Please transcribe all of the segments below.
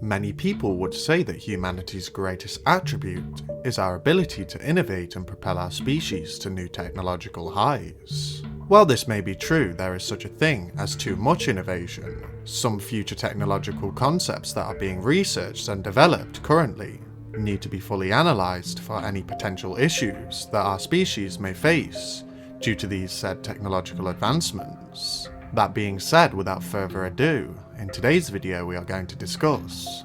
Many people would say that humanity's greatest attribute is our ability to innovate and propel our species to new technological highs. While this may be true, there is such a thing as too much innovation. Some future technological concepts that are being researched and developed currently need to be fully analysed for any potential issues that our species may face due to these said technological advancements. That being said, without further ado, in today's video we are going to discuss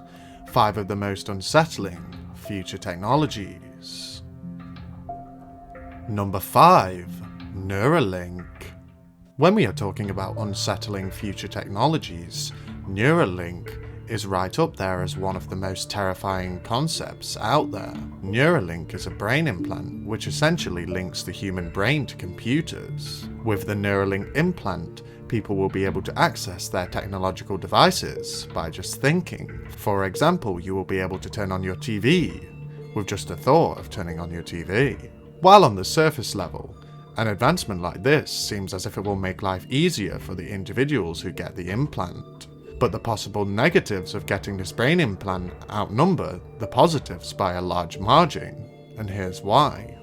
5 of the most unsettling future technologies. Number 5. Neuralink. When we are talking about unsettling future technologies, Neuralink is right up there as one of the most terrifying concepts out there. Neuralink is a brain implant which essentially links the human brain to computers. With the Neuralink implant, people will be able to access their technological devices by just thinking. For example, you will be able to turn on your TV with just a thought of turning on your TV. While on the surface level, an advancement like this seems as if it will make life easier for the individuals who get the implant. But the possible negatives of getting this brain implant outnumber the positives by a large margin, and here's why.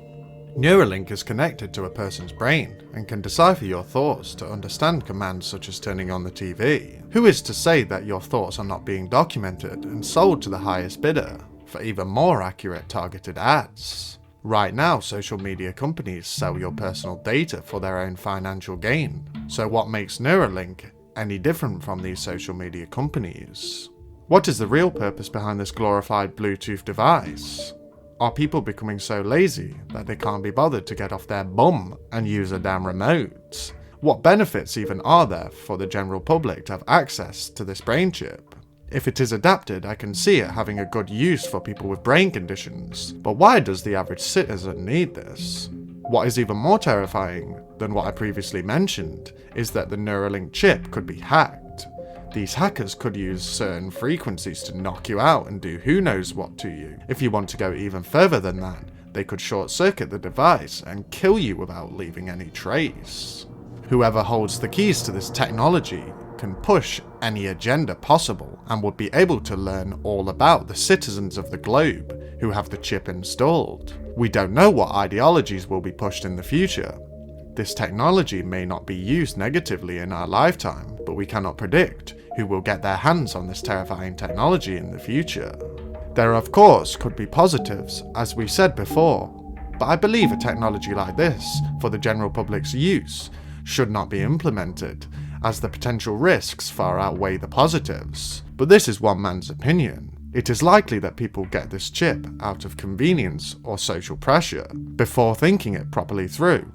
Neuralink is connected to a person's brain and can decipher your thoughts to understand commands such as turning on the TV. Who is to say that your thoughts are not being documented and sold to the highest bidder for even more accurate targeted ads? Right now, social media companies sell your personal data for their own financial gain. So what makes Neuralink any different from these social media companies? What is the real purpose behind this glorified Bluetooth device? Are people becoming so lazy that they can't be bothered to get off their bum and use a damn remote? What benefits even are there for the general public to have access to this brain chip? If it is adapted, I can see it having a good use for people with brain conditions, but why does the average citizen need this? What is even more terrifying than what I previously mentioned is that the Neuralink chip could be hacked. These hackers could use certain frequencies to knock you out and do who knows what to you. If you want to go even further than that, they could short-circuit the device and kill you without leaving any trace. Whoever holds the keys to this technology can push any agenda possible and would be able to learn all about the citizens of the globe who have the chip installed. We don't know what ideologies will be pushed in the future. This technology may not be used negatively in our lifetime, but we cannot predict who will get their hands on this terrifying technology in the future. There of course could be positives, as we said before, but I believe a technology like this, for the general public's use, should not be implemented, as the potential risks far outweigh the positives. But this is one man's opinion. It is likely that people get this chip out of convenience or social pressure, before thinking it properly through.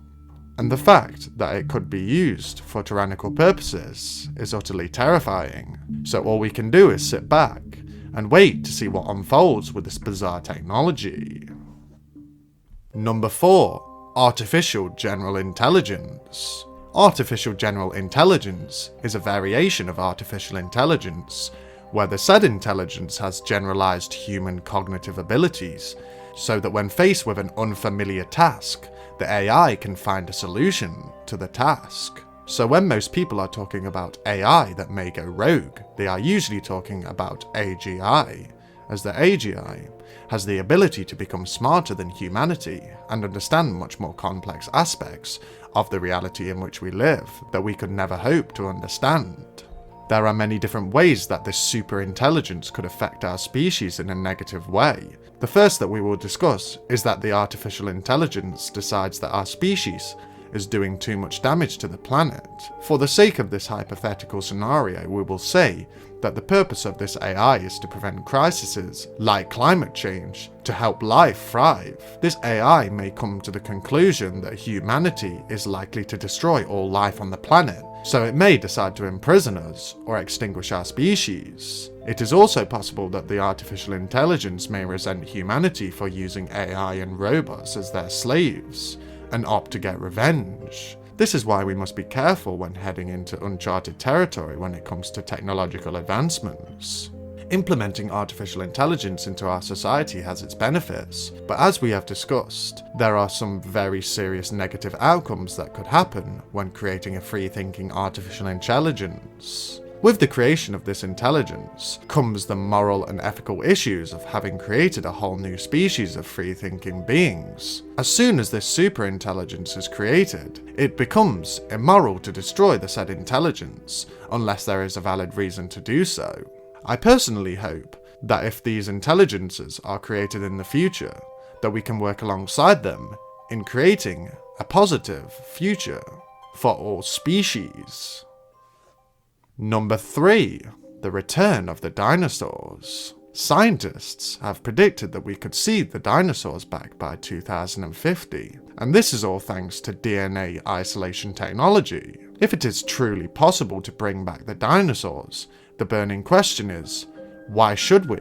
And the fact that it could be used for tyrannical purposes is utterly terrifying. So all we can do is sit back and wait to see what unfolds with this bizarre technology. Number 4. Artificial General Intelligence. Artificial General Intelligence is a variation of artificial intelligence, where the said intelligence has generalized human cognitive abilities, so that when faced with an unfamiliar task, the AI can find a solution to the task. So when most people are talking about AI that may go rogue, they are usually talking about AGI, as the AGI has the ability to become smarter than humanity and understand much more complex aspects of the reality in which we live that we could never hope to understand. There are many different ways that this super intelligence could affect our species in a negative way. The first that we will discuss is that the artificial intelligence decides that our species is doing too much damage to the planet. For the sake of this hypothetical scenario, we will say that the purpose of this AI is to prevent crises like climate change, to help life thrive. This AI may come to the conclusion that humanity is likely to destroy all life on the planet, so it may decide to imprison us or extinguish our species. It is also possible that the artificial intelligence may resent humanity for using AI and robots as their slaves, and opt to get revenge. This is why we must be careful when heading into uncharted territory when it comes to technological advancements. Implementing artificial intelligence into our society has its benefits, but as we have discussed, there are some very serious negative outcomes that could happen when creating a free-thinking artificial intelligence. With the creation of this intelligence comes the moral and ethical issues of having created a whole new species of free-thinking beings. As soon as this superintelligence is created, it becomes immoral to destroy the said intelligence, unless there is a valid reason to do so. I personally hope that if these intelligences are created in the future, that we can work alongside them in creating a positive future for all species. Number 3. The Return of the Dinosaurs. Scientists have predicted that we could see the dinosaurs back by 2050, and this is all thanks to DNA isolation technology. If it is truly possible to bring back the dinosaurs, the burning question is, why should we?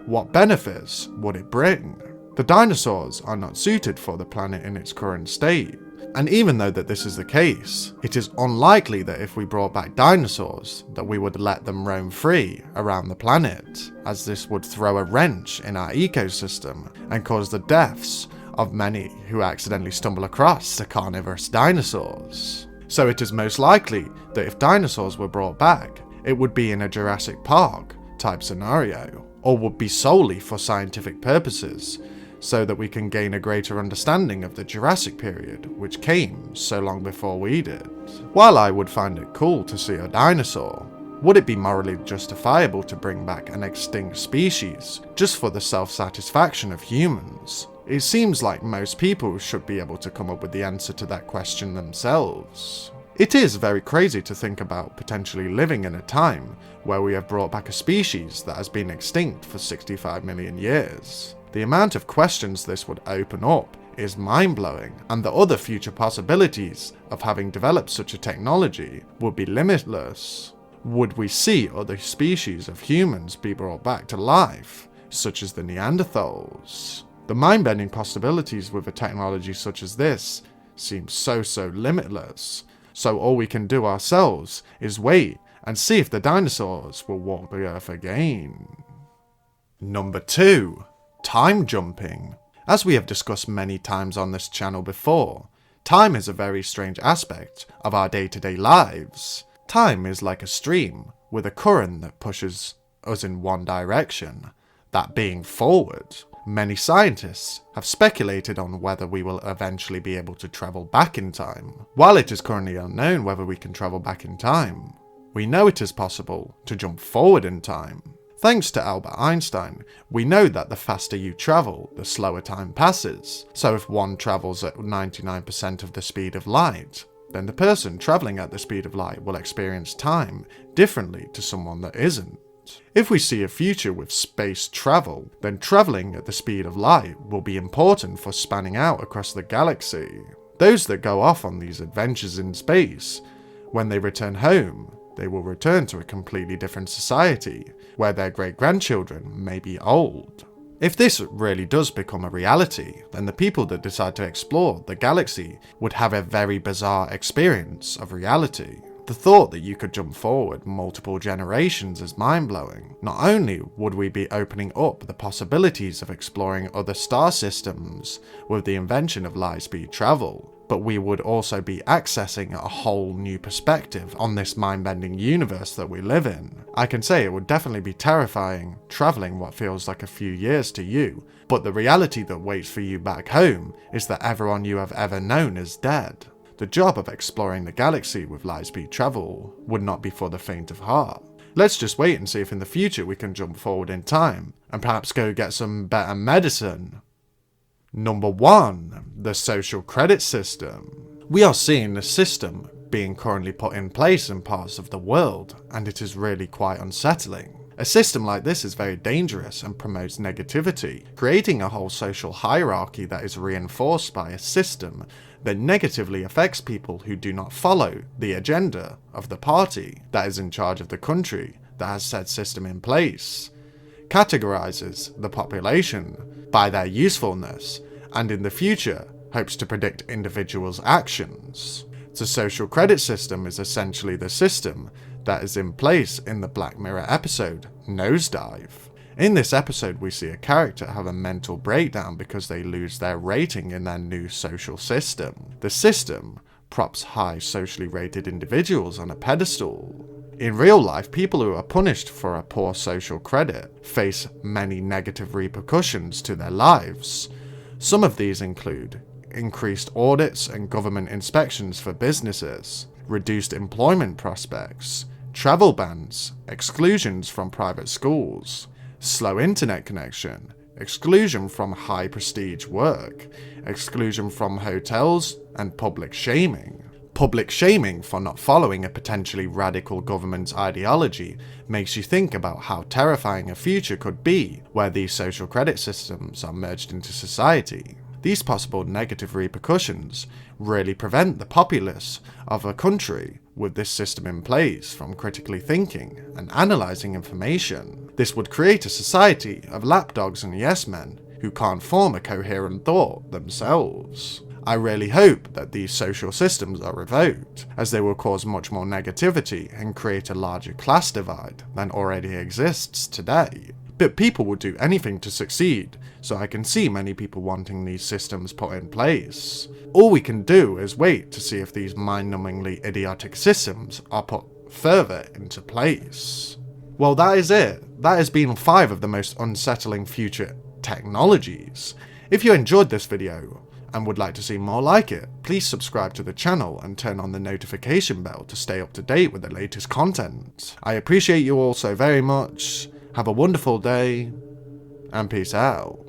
What benefits would it bring? The dinosaurs are not suited for the planet in its current state. And even though that this is the case, it is unlikely that if we brought back dinosaurs, that we would let them roam free around the planet, as this would throw a wrench in our ecosystem and cause the deaths of many who accidentally stumble across the carnivorous dinosaurs. So it is most likely that if dinosaurs were brought back, it would be in a Jurassic Park type scenario, or would be solely for scientific purposes, so that we can gain a greater understanding of the Jurassic period, which came so long before we did. While I would find it cool to see a dinosaur, would it be morally justifiable to bring back an extinct species just for the self-satisfaction of humans? It seems like most people should be able to come up with the answer to that question themselves. It is very crazy to think about potentially living in a time where we have brought back a species that has been extinct for 65 million years. The amount of questions this would open up is mind-blowing, and the other future possibilities of having developed such a technology would be limitless. Would we see other species of humans be brought back to life, such as the Neanderthals? The mind-bending possibilities with a technology such as this seem so limitless, so all we can do ourselves is wait and see if the dinosaurs will walk the earth again. Number 2. Time jumping. As we have discussed many times on this channel before, time is a very strange aspect of our day-to-day lives. Time is like a stream with a current that pushes us in one direction, that being forward. Many scientists have speculated on whether we will eventually be able to travel back in time. While it is currently unknown whether we can travel back in time, we know it is possible to jump forward in time. Thanks to Albert Einstein, we know that the faster you travel, the slower time passes. So if one travels at 99% of the speed of light, then the person travelling at the speed of light will experience time differently to someone that isn't. If we see a future with space travel, then travelling at the speed of light will be important for spanning out across the galaxy. Those that go off on these adventures in space, when they return home, they will return to a completely different society, where their great-grandchildren may be old. If this really does become a reality, then the people that decide to explore the galaxy would have a very bizarre experience of reality. The thought that you could jump forward multiple generations is mind-blowing. Not only would we be opening up the possibilities of exploring other star systems with the invention of light-speed travel, but we would also be accessing a whole new perspective on this mind-bending universe that we live in. I can say it would definitely be terrifying travelling what feels like a few years to you, but the reality that waits for you back home is that everyone you have ever known is dead. The job of exploring the galaxy with light-speed travel would not be for the faint of heart. Let's just wait and see if in the future we can jump forward in time, and perhaps go get some better medicine. Number 1. The social credit system. We are seeing the system being currently put in place in parts of the world, and it is really quite unsettling. A system like this is very dangerous and promotes negativity, creating a whole social hierarchy that is reinforced by a system that negatively affects people who do not follow the agenda of the party that is in charge of the country that has said system in place, categorizes the population by their usefulness, and in the future hopes to predict individuals' actions. The social credit system is essentially the system that is in place in the Black Mirror episode, Nosedive. In this episode, we see a character have a mental breakdown because they lose their rating in their new social system. The system props high socially rated individuals on a pedestal. In real life, people who are punished for a poor social credit face many negative repercussions to their lives. Some of these include increased audits and government inspections for businesses, reduced employment prospects, travel bans, exclusions from private schools, slow internet connection, exclusion from high prestige work, exclusion from hotels, and public shaming. Public shaming for not following a potentially radical government's ideology makes you think about how terrifying a future could be where these social credit systems are merged into society. These possible negative repercussions really prevent the populace of a country with this system in place from critically thinking and analysing information. This would create a society of lapdogs and yes-men who can't form a coherent thought themselves. I really hope that these social systems are revoked, as they will cause much more negativity and create a larger class divide than already exists today. But people will do anything to succeed, so I can see many people wanting these systems put in place. All we can do is wait to see if these mind-numbingly idiotic systems are put further into place. Well, that is it. That has been 5 of the most unsettling future technologies. If you enjoyed this video and would like to see more like it, please subscribe to the channel and turn on the notification bell to stay up to date with the latest content. I appreciate you all so very much. Have a wonderful day, and peace out.